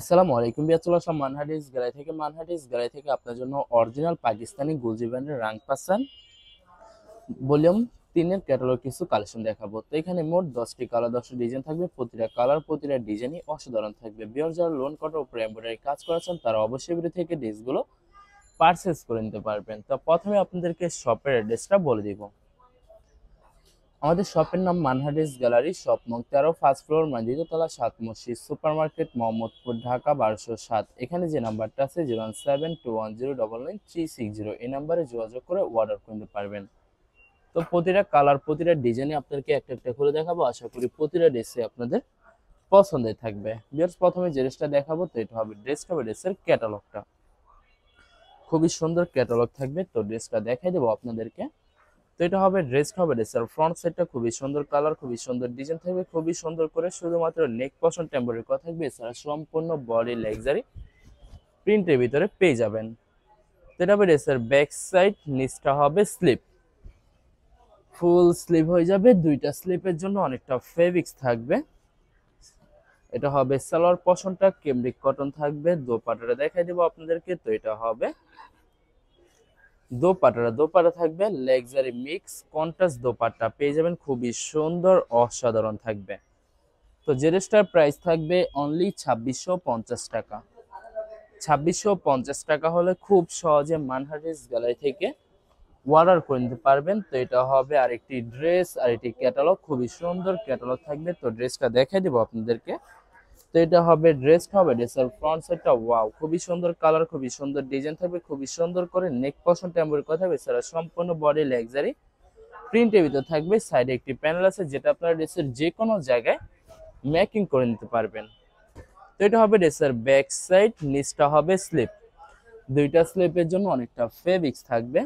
আসসালামু আলাইকুম বিয়ার, চলে আসলাম মানহাটিস গ্যালারি থেকে। মানহাটিস গ্যালারি থেকে আপনার জন্য অরিজিনাল পাকিস্তানি গুলজি ব্র্যান্ডের রাং পাসান ভলিউম 3-এর ক্যাটালগ কিছু কালেকশন দেখাবো। তো এখানে মোট 10টি কালার, 10টি ডিজাইন থাকবে। প্রতিটা কালার, প্রতিটা ডিজাইনই অসাধারণ থাকবে। বিয়ার যারা লোন কটার উপরে এমব্রয়ডারি কাজ করেছেন তারা অবশ্যই ভিডিও থেকে ড্রেসগুলো পারচেজ করে নিতে পারবেন। তো প্রথমে আপনাদেরকে শপের অ্যাড্রেসটা বলে দিব। আমাদের শপের নাম মানহাটিস গ্যালারি, শপ নং 13, ফার্স্ট ফ্লোর, দ্বিতীয়তলা, 7 মসজিদ সুপার মার্কেট, মোহাম্মদপুর, ঢাকা 1207। এখানে যে নাম্বারটা আছে 01721099360, এই নাম্বারে যোগাযোগ করে অর্ডার করতে পারবেন। তো প্রতিটা কালার, প্রতিটা ডিজাইনে আপনাদেরকে একটা একটা করে দেখাবো। আশা করি প্রতিটা ড্রেসে আপনাদের পছন্দের থাকবে। ভিউয়ার্স, প্রথমে যে ড্রেসটা দেখাবো তো এটা হবে ড্রেসের ক্যাটালগটা। খুবই সুন্দর ক্যাটালগ থাকবে। তো ড্রেসটা দেখাই দেবো আপনাদেরকে। তো এটা হবে ড্রেসের ফ্রন্ট সাইডটা খুবই সুন্দর কালার, খুবই সুন্দর ডিজাইন থাকবে, খুবই সুন্দর করে শুধুমাত্র নেক পশন টেম্পোরারি করা থাকবে। এছাড়া সম্পূর্ণ বডি লাক্সারি প্রিন্টের ভিতরে পেয়ে যাবেন। তো এটা হবে ড্রেসের ব্যাক সাইড, নিচটা হবে স্লিপ, ফুল স্লিভ হয়ে যাবে। দুইটা স্লিপের জন্য অনেকটা ফেব্রিক্স থাকবে। এটা হবে সালোয়ার পশনটা কেমব্রিক কটন থাকবে। দোপাট্টাটা দেখাই দেবো আপনাদেরকে। তো এটা হবে দোপাট্টা থাকবে লাক্সারি মিক্স কন্ট্রাস্ট দোপাট্টা পেয়ে যাবেন, খুবই সুন্দর অসাধারণ থাকবে। তো যে ড্রেসটার প্রাইস থাকবে অনলি 2650 টাকা। 2650 টাকা হলে খুব সহজে মানহাটিস গ্যালারি থেকে অর্ডার করে নিতে পারবেন। তো এটা হবে আরেকটি ড্রেস, আরেকটি ক্যাটালগ, খুবই সুন্দর ক্যাটালগ থাকবে। তো ড্রেসটা দেখাই দেবো আপনাদেরকে। তো এটা হবে ড্রেসের ফ্রন্ট সাইডটা ওয়াও, খুবই সুন্দর কালার, খুবই সুন্দর ডিজাইন থাকবে, খুবই সুন্দর করে নেক পশন টেম্পোরারি করা থাকবে। এছাড়া সম্পূর্ণ বডি লাক্সারি প্রিন্টের ভিতর থাকবে। সাইডে একটি প্যানেল আছে যেটা আপনার ড্রেসের যে কোনো জায়গায় মেকিং করে নিতে পারবেন। তো এটা হবে ড্রেসের ব্যাক সাইড, নিচটা হবে স্লিপ। দুইটা স্লিপের জন্য অনেকটা ফেব্রিক্স থাকবে।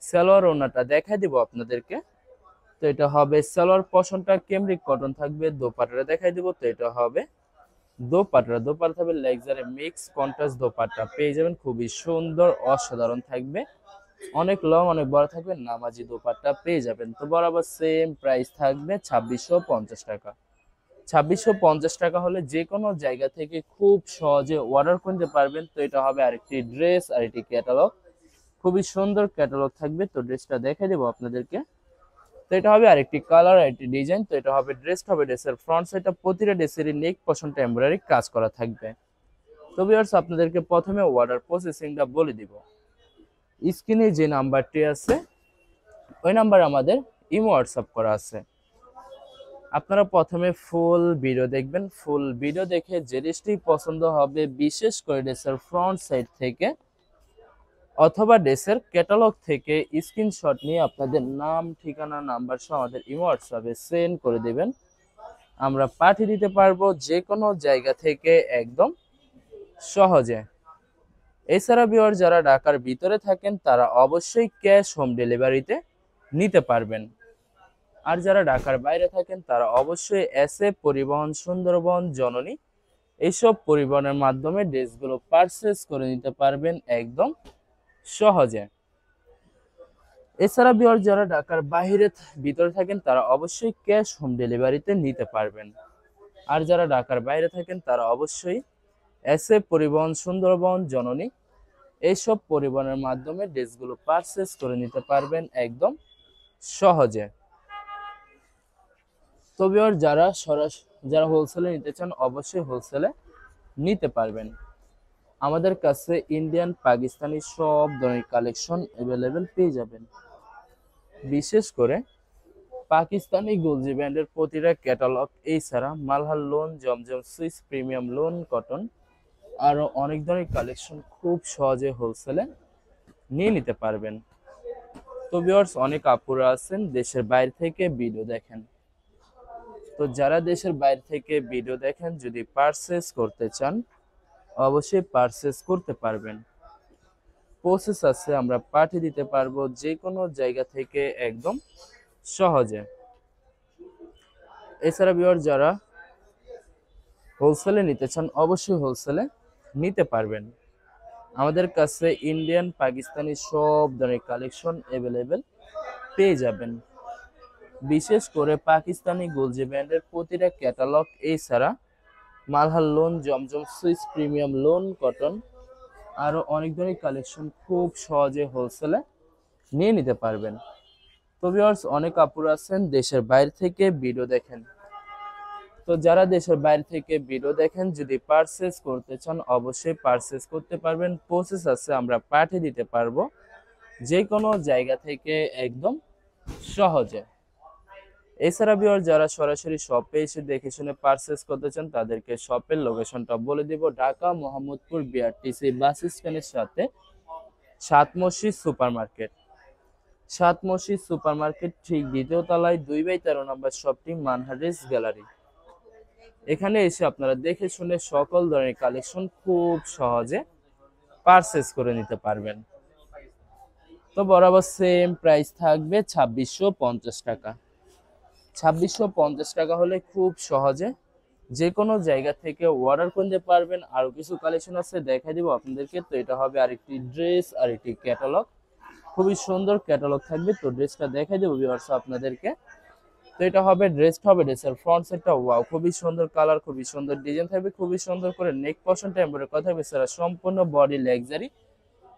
সালোয়ার ওড়নাটা দেখাই দিব আপনাদেরকে। তো এটা হবে সালোয়ার পশনটা কেমব্রিক কটন থাকবে। দোপাট্টাটা দেখাই দিব। তো এটা হবে দোপাট্টা থাকবে লাক্সারি মিক্স কন্ট্রাস্ট দোপাট্টা পেয়ে যাবেন, খুবই সুন্দর অসাধারণ থাকবে। অনেক লং, অনেক বড় থাকবে, নামাজি দোপাট্টা পেয়ে যাবেন। তো বরাবর সেম প্রাইস থাকবে 2650 টাকা। 2650 টাকা হলে যে কোনো জায়গা থেকে খুব সহজে অর্ডার করতে পারবেন। তো এটা হবে আরেকটি ড্রেস, আরেকটি ক্যাটালগ, খুবই সুন্দর ক্যাটালগ থাকবে। তো ড্রেসটা দেখে দেবো আপনাদেরকে। তো এটা হবে আরেকটি কালার, আরেকটি ডিজাইন। তো এটা হবে ড্রেসের ফ্রন্ট সাইডটা প্রতিটা ড্রেসেরই নেক পশনটা এমব্রয়ডারি কাজ করা থাকবে। তো ভিউয়ার্স, আপনাদেরকে প্রথমে অর্ডার প্রসেসিংটা বলে দিব। স্ক্রিনে যে নাম্বারটি আছে ওই নাম্বার আমাদের ইমো হোয়াটসঅ্যাপ করা আছে। আপনারা প্রথমে ফুল ভিডিও দেখবেন। ফুল ভিডিও দেখে যে ড্রেসটি পছন্দ হবে, বিশেষ করে ড্রেসের ফ্রন্ট সাইড থেকে অথবা ড্রেসের ক্যাটালগ থেকে স্ক্রিনশট নিয়ে আপনাদের নাম, ঠিকানা, নাম্বার সহ আমাদের ইমো হোয়াটসঅ্যাপে সেন্ড করে দেবেন। আমরা পাঠিয়ে দিতে পারবো যে কোনো জায়গা থেকে একদম সহজে। এছাড়া ভিউয়ার যারা ঢাকার ভিতরে থাকেন তারা অবশ্যই ক্যাশ হোম ডেলিভারিতে নিতে পারবেন। আর যারা ঢাকার বাইরে থাকেন তারা অবশ্যই এসএ পরিবহন, সুন্দরবন, জননী এইসব পরিবহনের মাধ্যমে ড্রেসগুলো পারচেজ করে নিতে পারবেন একদম সহজে। এছাড়া ভিউয়ার যারা ঢাকার বাইরে ভিতরে থাকেন তারা অবশ্যই ক্যাশ হোম ডেলিভারিতে নিতে পারবেন। আর যারা ঢাকার বাইরে থাকেন তারা অবশ্যই এসএ পরিবহন, সুন্দরবন, জননী এইসব পরিবহনের মাধ্যমে ড্রেসগুলো পারচেজ করে নিতে পারবেন একদম সহজে। তো ভিউয়ার যারা হোলসেলে নিতে চান অবশ্যই হোলসেলে নিতে পারবেন। আমাদের কাছে ইন্ডিয়ান, পাকিস্তানি সব ধরনের কালেকশন অ্যাভেলেবেল পেয়ে যাবেন। বিশেষ করে পাকিস্তানি গুলজি ব্র্যান্ডের প্রতিটা ক্যাটালগ, এছাড়া মালহার লোন, জমজম সুইস, প্রিমিয়াম লোন কটন, আরো অনেক ধরনের কালেকশন খুব সহজে হোলসেলে নিয়ে নিতে পারবেন। তো ভিউয়ার্স, অনেক আপুরা আছেন দেশের বাইরে থেকে ভিডিও দেখেন। তো যারা দেশের বাইরে থেকে ভিডিও দেখেন যদি পারচেজ করতে চান অবশ্যই পারচেজ করতে পারবেন। প্রসেস আছে, আমরা পাঠিয়ে দিতে পারবো যে কোনো জায়গা থেকে একদম সহজে। এছাড়া ভিউয়ার যারা হোলসেলে নিতে চান অবশ্যই হোলসেলে নিতে পারবেন। আমাদের কাছে ইন্ডিয়ান, পাকিস্তানি সব ধরনের কালেকশন অ্যাভেলেবেল পেয়ে যাবেন। বিশেষ করে পাকিস্তানি গুলজি ব্র্যান্ডের প্রতিটা ক্যাটালগ, এছাড়া মালহার লোন, জমজম সুইস প্রিমিয়াম লোন কটন, আরো অনেক ধরনের কালেকশন খুব সহজে হোলসেলে নিয়ে নিতে পারবেন। তো ভিউয়ার্স, অনেক আপুরা আছেন দেশের বাইরে থেকে ভিডিও দেখেন। তো যারা দেশের বাইরে থেকে ভিডিও দেখেন, যদি পারচেজ করতে চান অবশ্যই পারচেজ করতে পারবেন। প্রসেস আছে, আমরা পাঠিয়ে দিতে পারবো যে কোনো জায়গা থেকে একদম সহজে। এছাড়া ভিউয়ার, যারা সরাসরি শপে এসে দেখে শুনে পারচেজ করতে চান তাদেরকে শপের লোকেশনটা বলে দিব। ঢাকা মোহাম্মদপুর বিআরটিসি বাস স্ট্যান্ডের সাথে সাত মসজিদ সুপার মার্কেট। সাত মসজিদ সুপার মার্কেট ঠিক দ্বিতীয় তলায় 2/13 নম্বর শপটি মানহারিস গ্যালারি। এখানে এসে আপনারা দেখে শুনে সকল ধরনের কালেকশন খুব সহজে পারচেজ করে নিতে পারবেন। তো বরাবর সেম প্রাইস থাকবে 2650 টাকা। 2650 টাকা হলে খুব সহজে যে কোনো জায়গা থেকে অর্ডার করতে পারবেন। আরো কিছু কালেকশন আছে, দেখাই দিব আপনাদেরকে। তো এটা হবে আরেকটি ড্রেস, আরেকটি ক্যাটালগ, খুবই সুন্দর ক্যাটালগ থাকবে। তো ড্রেসটা দেখাই দেবো ভিউয়ার্স আপনাদেরকে। তো এটা হবে ড্রেসের ফ্রন্ট সাইডটা ওয়াও, খুবই সুন্দর কালার, খুবই সুন্দর ডিজাইন থাকবে, খুবই সুন্দর করে নেক পশনটা এমব্রয়ডারি করা থাকবে। স্যার সম্পূর্ণ বডি লাক্সারি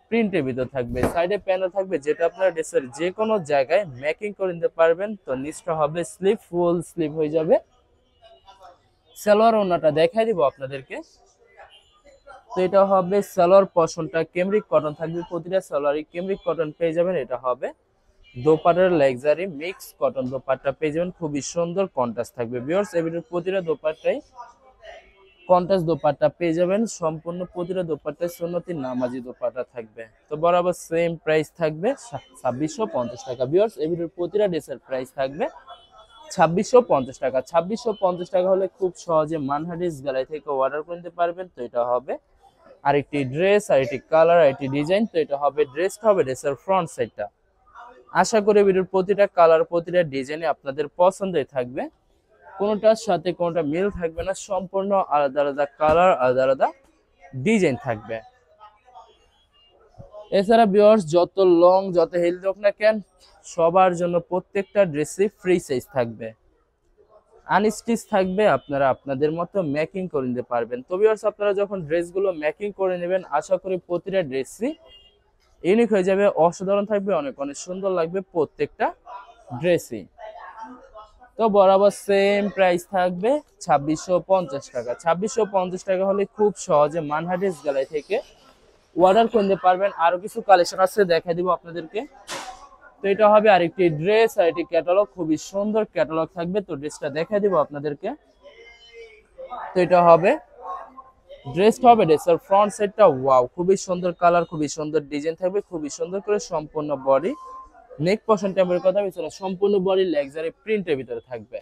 প্রিন্টের ভিতর থাকবে। সাইডে প্যানেল থাকবে, যেটা আপনারা ড্রেসের যে কোনো জায়গায় মেকিং করে নিতে পারবেন। তো নিচটা হবে স্লিভ, ফুল স্লিভ হয়ে যাবে। সালোয়ার ওড়নাটা দেখাই দিব আপনাদেরকে। তো এটা হবে সালোয়ার পশনটা কেমব্রিক কটন থাকবে, প্রতিটা সালোয়ারই কেমব্রিক কটন পেয়ে যাবেন। এটা হবে দোপাটার লাক্সারি মিক্স কটন দোপাট্টা পেয়ে যাবেন, খুবই সুন্দর কন্ট্রাস্ট থাকবে। ভিউয়ার্স, এর প্রতিটা দোপাট্টাই কন্ট্রাস্ট দোপাট্টা পেয়ে যাবেন। সম্পূর্ণ প্রতিটা দোপাট্টায় সুন্নতি নামাজি দোপাট্টা থাকবে। তো বরাবর সেম প্রাইস থাকবে 2650 টাকা। ভিউয়ার্স, এর প্রতিটা ড্রেসের প্রাইস থাকবে 2650 টাকা। 2650 টাকা হলে খুব সহজে মানহারিস গ্যালারি থেকে অর্ডার করে নিতে পারবেন। তো এটা হবে আরেকটি ড্রেস, আরেকটি কালার, আরেকটি ডিজাইন। তো এটা হবে ড্রেসের ফ্রন্ট সাইডটা। আশা করি ভিডিওর প্রতিটা কালার, প্রতিটা ডিজাইনে আপনাদের পছন্দই থাকবে, কোনোটার সাথে কোনোটা মিল থাকবে না। সম্পূর্ণ আলাদা আলাদা কালার, আলাদা আলাদা ডিজাইন থাকবে। এছাড়া ভিউয়ার্স, যত লং যত হেলদি হোক না কেন, সবার জন্য প্রত্যেকটা ড্রেসই ফ্রি সাইজ থাকবে, আনস্টিচ থাকবে। আপনারা আপনাদের মতো মেকিং করে নিতে পারবেন। তো ভিউয়ার্স, আপনারা যখন ড্রেসগুলো মেকিং করে নেবেন, আশা করি প্রতিটা ড্রেসই ইউনিক হয়ে যাবে, অসাধারণ থাকবে, অনেক অনেক সুন্দর লাগবে প্রত্যেকটা ড্রেসই। তো বরাবর সেম প্রাইস থাকবে 2650 টাকা। 2650 টাকা হলে খুব সহজে মানহারিস গ্যালারি থেকে অর্ডার করতে পারবেন। আরো কিছু কালেকশন আছে, দেখাই দিব আপনাদেরকে। তো এটা হবে আরেকটি ড্রেস, আরেকটি ক্যাটালগ, খুবই সুন্দর ক্যাটালগ থাকবে। তো ড্রেসটা দেখাই দিব আপনাদেরকে। তো এটা হবে ড্রেসের ফ্রন্ট সাইডটা ওয়াও, খুবই সুন্দর কালার, খুবই সুন্দর ডিজাইন থাকবে, খুবই সুন্দর করে সম্পূর্ণ বডি নেক পশন টেম্পের কথা বলছিল, সম্পূর্ণ বডি লাক্সারি প্রিন্টের ভিতরে থাকবে।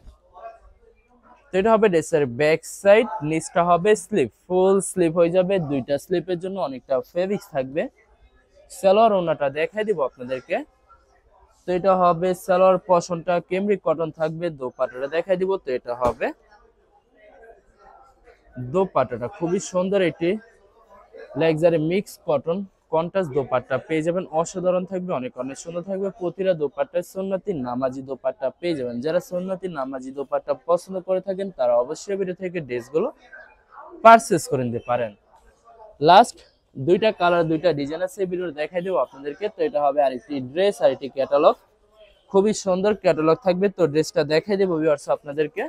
তো এটা হবে ড্রেসের ব্যাক সাইড, নিচটা হবে স্লিভ, ফুল স্লিভ হয়ে যাবে। দুইটা স্লিপের জন্য অনেকটা ফেব্রিক্স থাকবে। সালোয়ার ওড়নাটা দেখাই দিব আপনাদেরকে। তো এটা হবে সালোয়ার পশনটা কেমব্রিক কটন থাকবে। দোপাট্টাটা দেখাই দিব। তো এটা হবে দোপাট্টাটা, খুবই সুন্দর এটি luxury mix cotton contrast dupatta পেয়ে যাবেন, অসাধারণ থাকবে, অনেক অনেক সুন্দর থাকবে। প্রতিটা দোপাট্টায় সুন্নতি নামাজি দোপাট্টা পেয়ে যাবেন। যারা সুন্নতি নামাজি দোপাট্টা পছন্দ করে থাকেন তারা অবশ্যই ভিডিও থেকে ড্রেসগুলো পারচেজ করে নিতে পারেন। লাস্ট দুইটা কালার, দুইটা ডিজাইন আছে, ভিডিও দেখাই দেবো আপনাদেরকে। তো এটা হবে আরেকটি ড্রেস, আরেকটি ক্যাটালগ, খুবই সুন্দর ক্যাটালগ থাকবে। তো ড্রেসটা দেখাই দেবো ভিউয়ার্স আপনাদেরকে।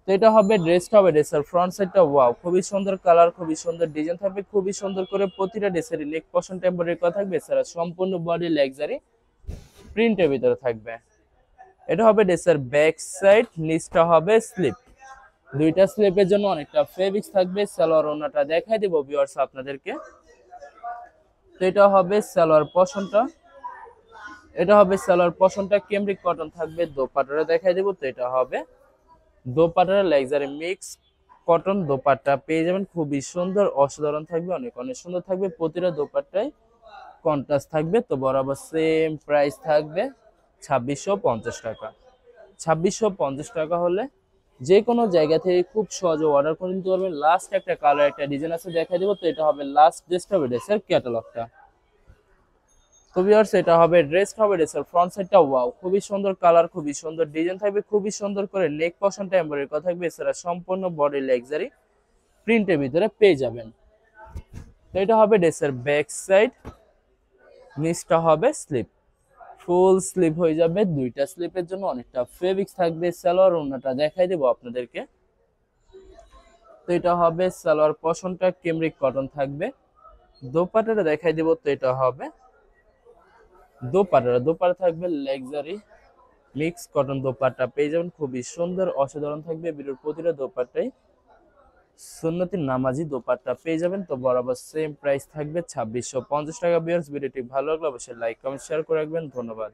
তো এটা হবে ড্রেসের ফ্রন্ট সাইডটা ওয়াও, খুবই সুন্দর কালার, খুবই সুন্দর ডিজাইন থাকবে, খুবই সুন্দর করে প্রতিটা ড্রেসের নেক পশন টেম্পোরারি করা থাকবে। এছাড়া সম্পূর্ণ বডি লাক্সারি প্রিন্টের ভিতরে থাকবে। এটা হবে ড্রেসের ব্যাক সাইড, নিচটা হবে স্লিপ, দুইটা স্লিপের জন্য অনেকটা ফেব্রিক্স থাকবে। সালোয়ার ওড়নাটা দেখাই দেব ভিউয়ার্স আপনাদেরকে। তো এটা হবে সালোয়ার পশনটা, এটা হবে সালোয়ার পশনটা কেমব্রিক কটন থাকবে। দোপাট্টাটা দেখাই দেব। তো এটা হবে দোপাট্টার লাক্সারি মিক্স কটন দোপাট্টা পেয়ে যাবেন, খুবই সুন্দর, অসাধারণ থাকবে, অনেক অনেক সুন্দর থাকবে। প্রতিটা দোপাট্টায় কন্ট্রাস্ট থাকবে। তো বরাবর সেম প্রাইস থাকবে 2650 টাকা। 2650 টাকা হলে যে কোনো জায়গা থেকে খুব সহজে অর্ডার করে নিতে পারবেন। লাস্ট একটা কালার, একটা ডিজাইন আছে, দেখাই দেবো। তো এটা হবে লাস্ট ড্রেসের ক্যাটালগটা। তো ভিউয়ার্স, এটা হবে ড্রেসের ফ্রন্ট সাইডটা ওয়াও, খুবই সুন্দর কালার, খুবই সুন্দর ডিজাইন থাকবে, খুবই সুন্দর করে নেক পশনটা এমব্রয়ডারি করা থাকবে। এছাড়া সম্পূর্ণ বডি লাক্সারি প্রিন্টের ভিতরে পেয়ে যাবেন। তো এটা হবে ড্রেসের ব্যাক সাইড, নিচটা হবে স্লিপ, ফুল স্লিপ হয়ে যাবে। দুইটা স্লিপের জন্য অনেকটা ফেব্রিক্স থাকবে। সালোয়ার ওড়নাটা দেখাই দেবো আপনাদেরকে। তো এটা হবে সালোয়ার পশনটা কেমরিক কটন থাকবে। দোপাট্টাটা দেখাই দেবো। তো এটা হবে দোপাট্টা থাকবে লাক্সারি মিক্স কটন দোপাট্টা পেয়ে যাবেন, খুবই সুন্দর অসাধারণ থাকবে। ভিডিওর প্রতিটা দোপাট্টাই সুন্নতি নামাজি দোপাট্টা পেয়ে যাবেন। তো বরাবর সেম প্রাইস থাকবে 2650 টাকা। ভিউয়ার্স, ভিডিওটি ভালো লাগলে অবশ্যই লাইক কমেন্ট শেয়ার করে রাখবেন। ধন্যবাদ।